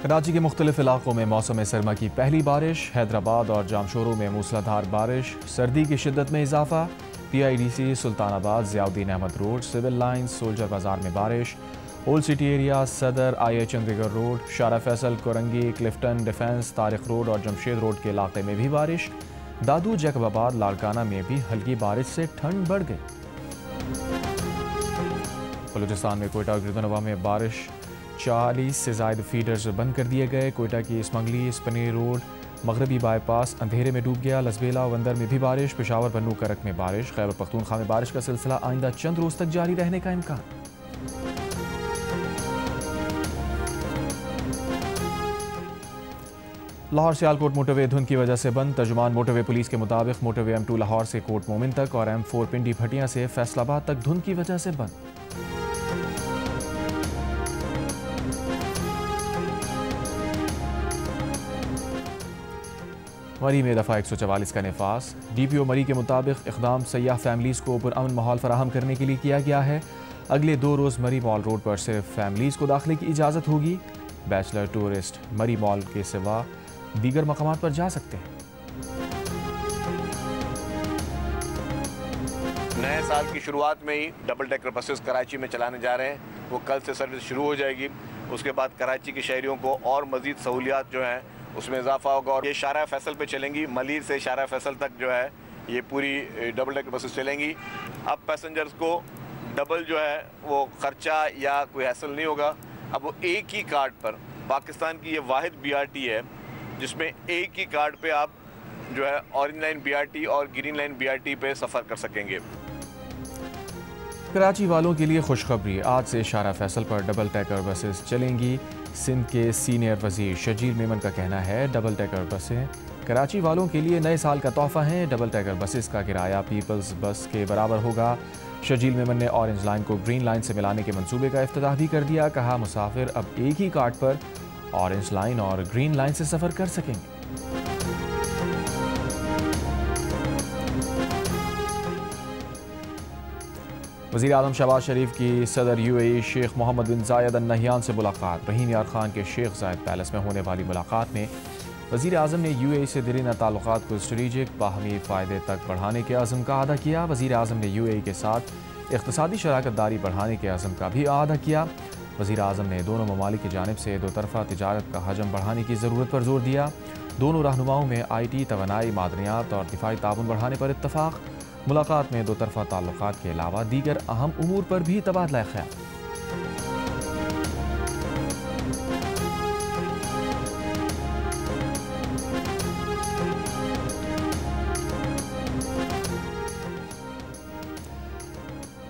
कराची के मुख्तलिफ इलाकों में मौसम सरमा की पहली बारिश। हैदराबाद और जामशोरों में मूसलाधार बारिश। सर्दी की शिद्दत में इजाफा। PIDC Sultanabad Ziauddin Ahmed Road, Civil Lines, Soldier Bazaar में बारिश। Old city area, Saddar, IA Chundrigar Road, Shahrah Faisal, Korangi, Clifton, Defence, Tariq Road और जमशेद रोड के इलाके में भी बारिश। दादू, जैकबाबाद, लाड़काना में भी हल्की बारिश से ठंड बढ़ गई। बलूचिस्तान में कोयटा और गिरदनवा में बारिश। 40 से ज़ायद फीडर्स बंद कर दिए गए। कोयटा की स्मंगली, स्पनी रोड, मगरबी बाईपास अंधेरे में डूब गया। लसबेला, वंदर में भी बारिश। पेशावर, बन्नू, करक में बारिश। खैबर पख्तूनख्वा में बारिश का सिलसिला आइंदा चंद रोज तक जारी रहने का इम्कान। लाहौर सियालकोट मोटरवे धुंध की वजह से बंद। तर्जुमान मोटरवे पुलिस के मुताबिक मोटरवे M2 लाहौर से कोट मोमिन तक और M4 पिंडी भटिया से फैसलाबाद तक धुंध की वजह से बंद। मरी में दफ़ा 144 का नफास। DPO मरी के मुताबिक इक़दाम सयाह फैमिलीज़ को पुरअमन माहौल फराहम करने के लिए किया गया है। अगले 2 रोज़ मरी मॉल रोड पर सिर्फ फैमिलीज़ को दाखिले की इजाज़त होगी। बैचलर टूरिस्ट मरी मॉल के सिवा दीगर मकामात पर जा सकते हैं। नए साल की शुरुआत में ही डबल डेकर बसेस कराची में चलाने जा रहे हैं। वो कल से सर्विस शुरू हो जाएगी। उसके बाद कराची के शहरियों को और मज़ीद सहूलियात जो हैं उसमें इजाफा होगा और ये शारा फैसल पे चलेंगी। मलीर से शारा फैसल तक जो है ये पूरी डबल डेकर बसेस चलेंगी। अब पैसेंजर्स को डबल जो है वो ख़र्चा या कोई हैसल नहीं होगा। अब वो एक ही कार्ड पर, पाकिस्तान की ये वाहिद BRT है जिसमें एक ही कार्ड पे आप जो है ऑरेंज लाइन BRT और ग्रीन लाइन BRT पे सफ़र कर सकेंगे। कराची वालों के लिए खुशखबरी, आज से शारा फैसल पर डबल डेकर बसेस चलेंगी। सिंध के सीनियर वजीर शजील मेमन का कहना है डबल डेकर बसें कराची वालों के लिए नए साल का तोहफा हैं। डबल डेकर बसेस का किराया पीपल्स बस के बराबर होगा। शजील मेमन ने ऑरेंज लाइन को ग्रीन लाइन से मिलाने के मंसूबे का इफ्तिताह भी कर दिया। कहा मुसाफिर अब एक ही कार्ड पर ऑरेंज लाइन और ग्रीन लाइन से सफ़र कर सकेंगे। वज़ीर आज़म शहबाज शरीफ की सदर UAE शेख मोहम्मद बिन जायद अल नहयान से मुलाकात। रहीम यार खान के शेख जायद पैलेस में होने वाली मुलाकात में वज़ीर आज़म ने UAE से दिलीना ताल्लुकात को स्ट्रेटेजिक बाहमी फ़ायदे तक बढ़ाने के अज़म का अदा किया। वज़ीर आज़म ने UAE के साथ इक़्तिसादी शराकत दारी बढ़ाने के अज़म का भी अदा किया। वज़ीर आज़म ने दोनों ममालिक की जानिब से दो तरफ़ा तिजारत का हजम बढ़ाने की ज़रूरत पर जोर दिया। दोनों रहनुमाओं में IT, तवानाई, मादनियात और दिफाई ताउन बढ़ाने पर इत्तफ़ाक़। मुलाकात में दो तरफ़ा ताल्लुकात के अलावा दीगर अहम उमूर पर भी तबादला ख्याल।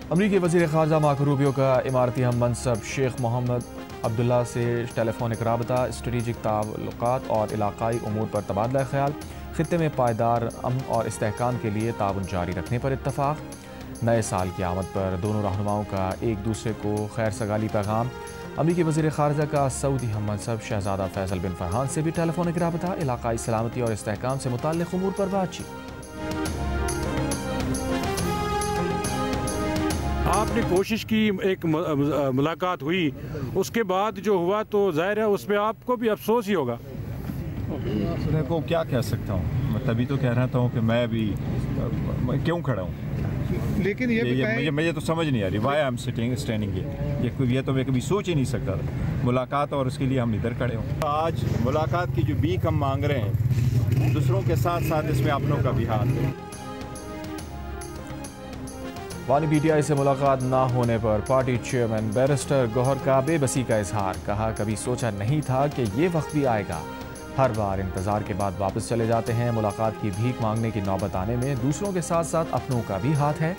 अमरीकी वज़ीर ख़ारजा मार्को रूबियो का इमारती हम मनसब शेख मोहम्मद अब्दुल्ला से टेलीफोनिक राबता, स्ट्रेटेजिक ताल्लुकात और इलाकाई उमूर पर तबादला ख्याल। खित्ते में पायदार अमन और इस्तेहकाम के लिए ताउन जारी रखने पर इत्तफ़ाक़। नए साल की आमद पर दोनों रहनुमाओं का एक दूसरे को खैर सगाली पैगाम। अमरीकी वज़ीर ख़ारजा का सऊदी हम मनसब शहज़ादा फैसल बिन फरहान से भी टेलीफोनिक राबता, इलाकाई सलामती और इस्तेहकाम से मुताल्लिक़ उमूर पर बातचीत। आपने कोशिश की, एक मुलाकात हुई, उसके बाद जो हुआ तो जाहिर है उसमें आपको भी अफसोस ही होगा। देखो क्या कह सकता हूँ, मैं तभी तो कह रहा था कि मैं अभी क्यों खड़ा हूँ। लेकिन मुझे तो समझ नहीं आ रही वाई आई एम स्टैंडिंग ये तो मैं कभी सोच ही नहीं सकता था मुलाकात, और उसके लिए हम इधर खड़े हों। आज मुलाकात की जो भीख हम मांग रहे हैं, दूसरों के साथ साथ इसमें अपनों का भी हाथ है। वानी PTI से मुलाकात ना होने पर पार्टी चेयरमैन बैरिस्टर गौहर का बेबसी का इजहार। कहा कभी सोचा नहीं था कि ये वक्त भी आएगा। हर बार इंतजार के बाद वापस चले जाते हैं। मुलाकात की भीख मांगने की नौबत आने में दूसरों के साथ साथ अपनों का भी हाथ है।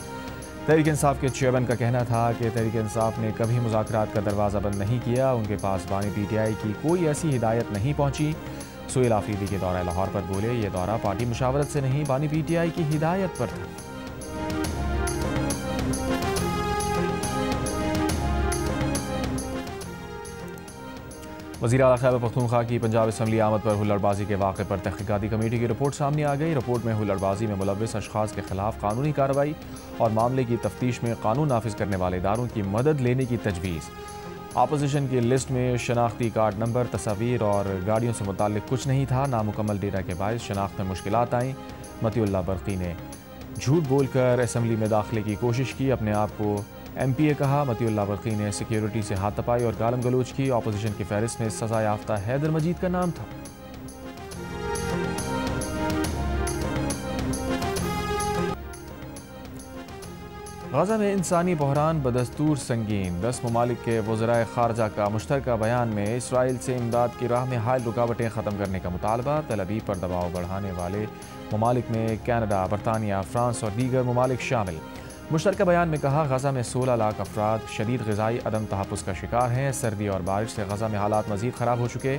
तहरीक इंसाफ के चेयरमैन का कहना था कि तहरीक इंसाफ ने कभी मुज़ाकरात का दरवाज़ा बंद नहीं किया। उनके पास वानी PTI की कोई ऐसी हिदायत नहीं पहुँची। सुहेल आफरीदी के दौरा लाहौर पर बोले, ये दौरा पार्टी मुशावरत से नहीं वानी PTI की हिदायत पर था। वज़ीर आला खैबर पख्तूनख्वा की पंजाब असम्बली आमद पर हुल्लड़बाजी के वाक़े पर तहक़ीक़ाती कमेटी की रिपोर्ट सामने आ गई। रिपोर्ट में हुल्लड़बाजी में मुलव्वस अशख़ास के खिलाफ कानूनी कार्रवाई और मामले की तफ्तीश में कानून नाफिज करने वाले इदारों की मदद लेने की तजवीज़। अपोजिशन की लिस्ट में शनाख्ती कार्ड नंबर, तस्वीर और गाड़ियों से मुताल्लिक कुछ नहीं था। नामुकम्मल डेटा के बायस शनाख्त में मुश्किलात आईं। मतीउल्लाह बरकी ने झूठ बोलकर असम्बली में दाखिले की कोशिश की, अपने आप को MPA कहा। मतीउल्लाह बरकी ने सिक्योरिटी से हाथ तपाई और गालम गलोच की। अपोजिशन की फहरिस्त में सजा याफ्ता हैदर मजीद का नाम था। गजा में इंसानी बहरान बदस्तूर संगीन। 10 ममालिक के वज़राए ख़ारजा का मुश्तरका बयान में इसराइल से इमदाद की राह में हायल रुकावटें ख़त्म करने का मुतालबा। तल अवीव पर दबाव बढ़ाने वाले ममालिक में कैनेडा, बरतानिया, फ्रांस और दीगर ममालिक शामिल। मुश्तरका बयान में कहा, गजा में 16 लाख अफराद शदीद ग़िज़ाई अदम तहफ़्फ़ुज़ का शिकार हैं। सर्दी और बारिश से गजा में हालात मज़ीद ख़राब हो चुके।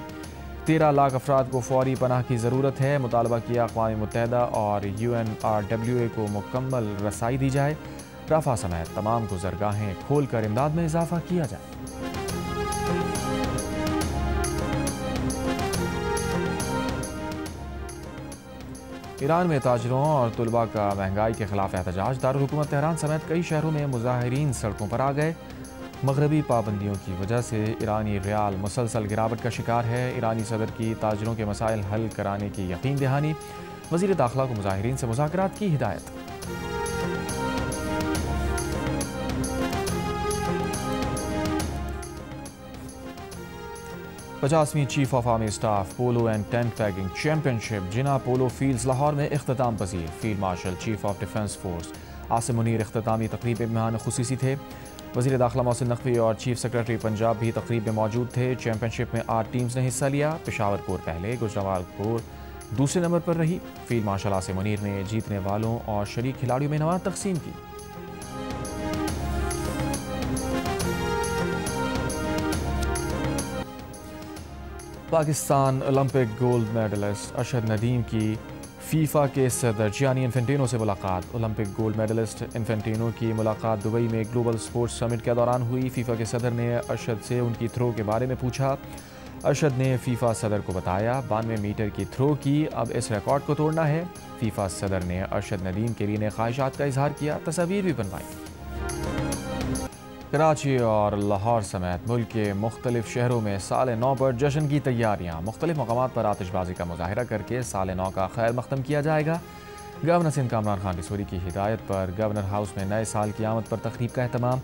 13 लाख अफराद को फौरी पनाह की ज़रूरत है। मुतालबा किया अक़वाम मुत्तहिदा और UNRWA को मुकम्मल रसाई दी जाए। रफ़ा समेत तमाम गुज़रगाहें खोल कर इमदाद में इजाफ़ा किया जाए। ईरान में ताजरों और तुलबा का महंगाई के खिलाफ एहतजाज। दारुल हुकूमत तेहरान समेत कई शहरों में मुजाहिरीन सड़कों पर आ गए। मगरबी पाबंदियों की वजह से ईरानी रियाल मुसलसल गिरावट का शिकार है। ईरानी सदर की ताजरों के मसाइल हल कराने की यकीन दहानी। वज़ीर दाखिला को मुजाहिरीन से मुज़ाकरात की हिदायत। पचासवीं chief of army staff polo and tent pegging championship Jinnah polo fields Lahore में इख्तिताम पजीर। Field marshal chief of defence force Asim Munir इख्तितामी तकरीब में मेहमान खुसूसी थे। वज़ीर दाखिला मोहसिन नकवी और चीफ सेक्रेटरी पंजाब भी तकरीब में मौजूद थे। चैंपियनशिप में 8 टीम्स ने हिस्सा लिया। पेशावर कोर पहले, गुजरावाल कोर दूसरे नंबर पर रही। फील्ड मार्शल आसिम मुनीर ने जीतने वालों और शरीक खिलाड़ियों में इनामात तकसीम की। Pakistan Olympic gold medalist Arshad Nadeem की फीफा के सदर जियानी इन्फेंटिनो से मुलाकात। ओलंपिक गोल्ड मेडलिस्ट इन्फेंटिनो की मुलाकात दुबई में ग्लोबल स्पोर्ट्स समिट के दौरान हुई। फीफा के सदर ने अरशद से उनकी थ्रो के बारे में पूछा। अरशद ने फीफा सदर को बताया 92 मीटर की थ्रो की, अब इस रिकॉर्ड को तोड़ना है। फीफा सदर ने अरशद नदीम के लिए ख्वाहिशात का इजहार किया, तस्वीर भी बनवाई। कराची और लाहौर समेत मुल्क के मुख्तलिफ शहरों में साल नौ पर जश्न की तैयारियाँ। मुख्तलिफ मकामात पर आतिशबाजी का मुजाहिरा करके साल नौ का खैर मख्तम किया जाएगा। गवर्नर सिंध कामरान खान रिसोरी की हिदायत पर गवर्नर हाउस में नए साल की आमद पर तकरीब का एहतमाम।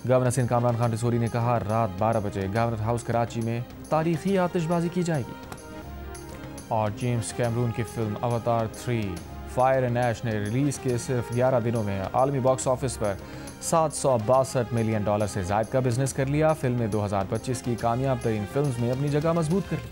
गवर्नर सिंध कामरान खान रिसोरी ने कहा, रात 12 बजे गवर्नर हाउस कराची में तारीखी आतिशबाजी की जाएगी। और जेम्स कैमरून की फिल्म अवतार 3 फायर एंड ऐश ने रिलीज़ के सिर्फ 11 दिनों में आलमी बॉक्स ऑफिस पर $762 मिलियन से ज़ायद का बिजनेस कर लिया। फिल्म ने 2025 की कामयाब तरीन फिल्म्स में अपनी जगह मजबूत कर ली।